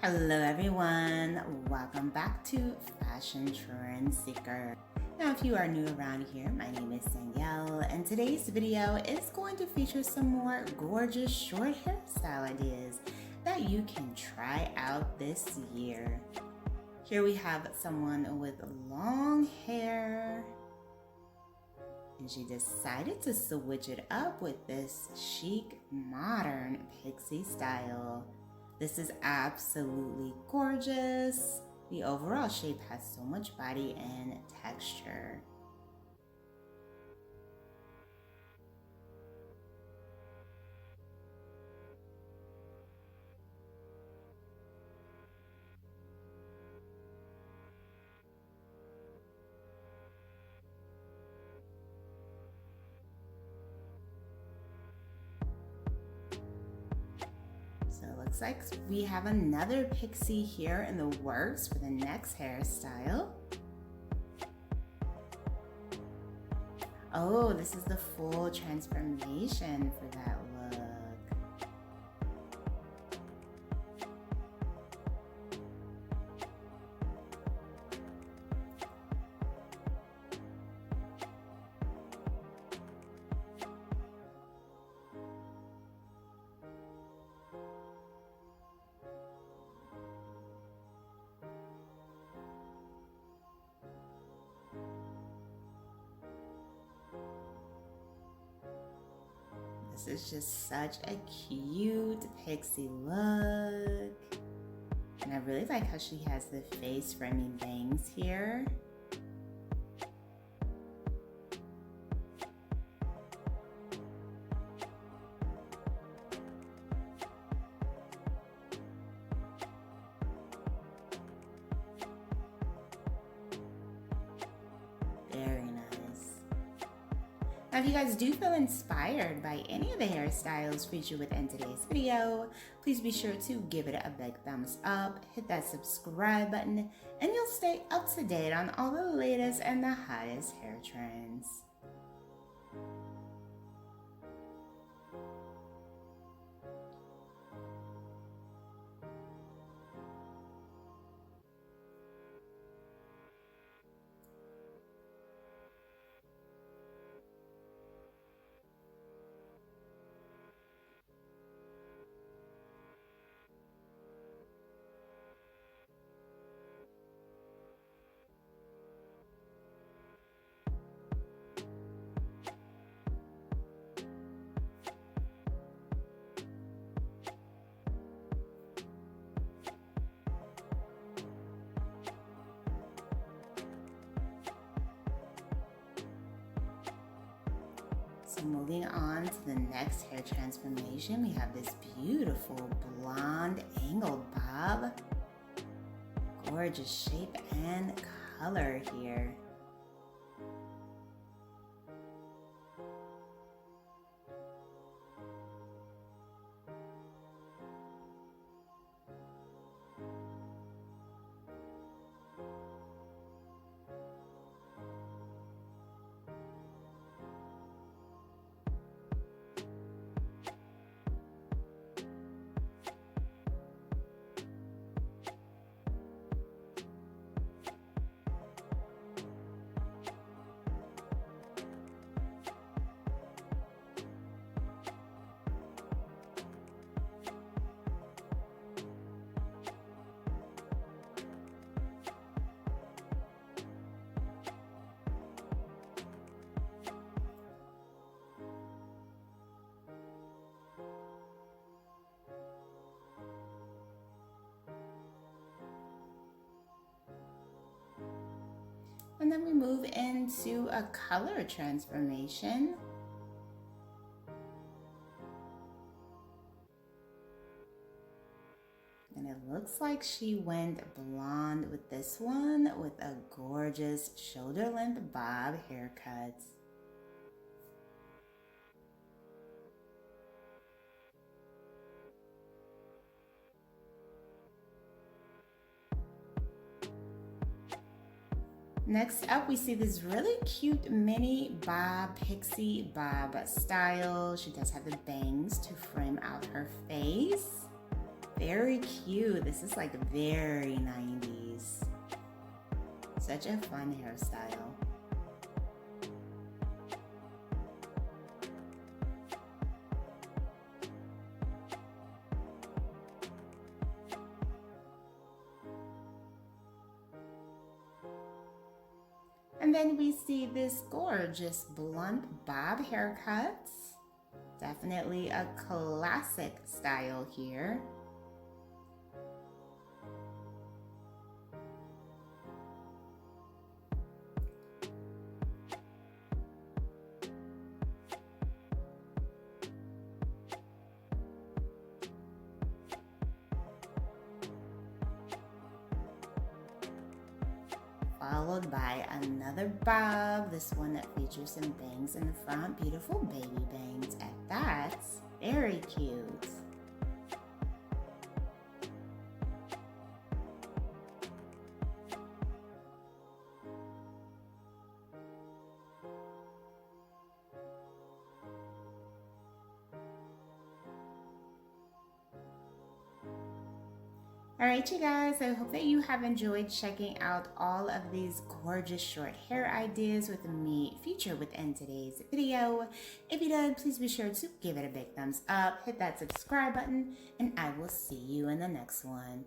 Hello everyone, welcome back to Fashion Trend Seeker. Now if you are new around here, my name is Danielle and today's video is going to feature some more gorgeous short hairstyle ideas that you can try out this year. Here we have someone with long hair and she decided to switch it up with this chic, modern pixie style. This is absolutely gorgeous. The overall shape has so much body and texture. So it looks like we have another pixie here in the works for the next hairstyle. Oh, this is the full transformation for that look. This is just such a cute pixie look. And I really like how she has the face framing bangs here. Very nice. Now, if you guys do feel inspired by any of the hairstyles featured within today's video, please be sure to give it a big thumbs up, hit that subscribe button, and you'll stay up to date on all the latest and the hottest hair trends. So moving on to the next hair transformation, we have this beautiful blonde angled bob. Gorgeous shape and color here. And then we move into a color transformation. And it looks like she went blonde with this one with a gorgeous shoulder length bob haircut. Next up, we see this really cute mini bob, pixie bob style. She does have the bangs to frame out her face. Very cute. This is like very 90s. Such a fun hairstyle. And then we see this gorgeous blunt bob haircuts. Definitely a classic style here. Followed by another bob, this one that features some bangs in the front, beautiful baby bangs at that, very cute. All right, you guys, I hope that you have enjoyed checking out all of these gorgeous short hair ideas with me featured within today's video. If you did, please be sure to give it a big thumbs up, hit that subscribe button, and I will see you in the next one.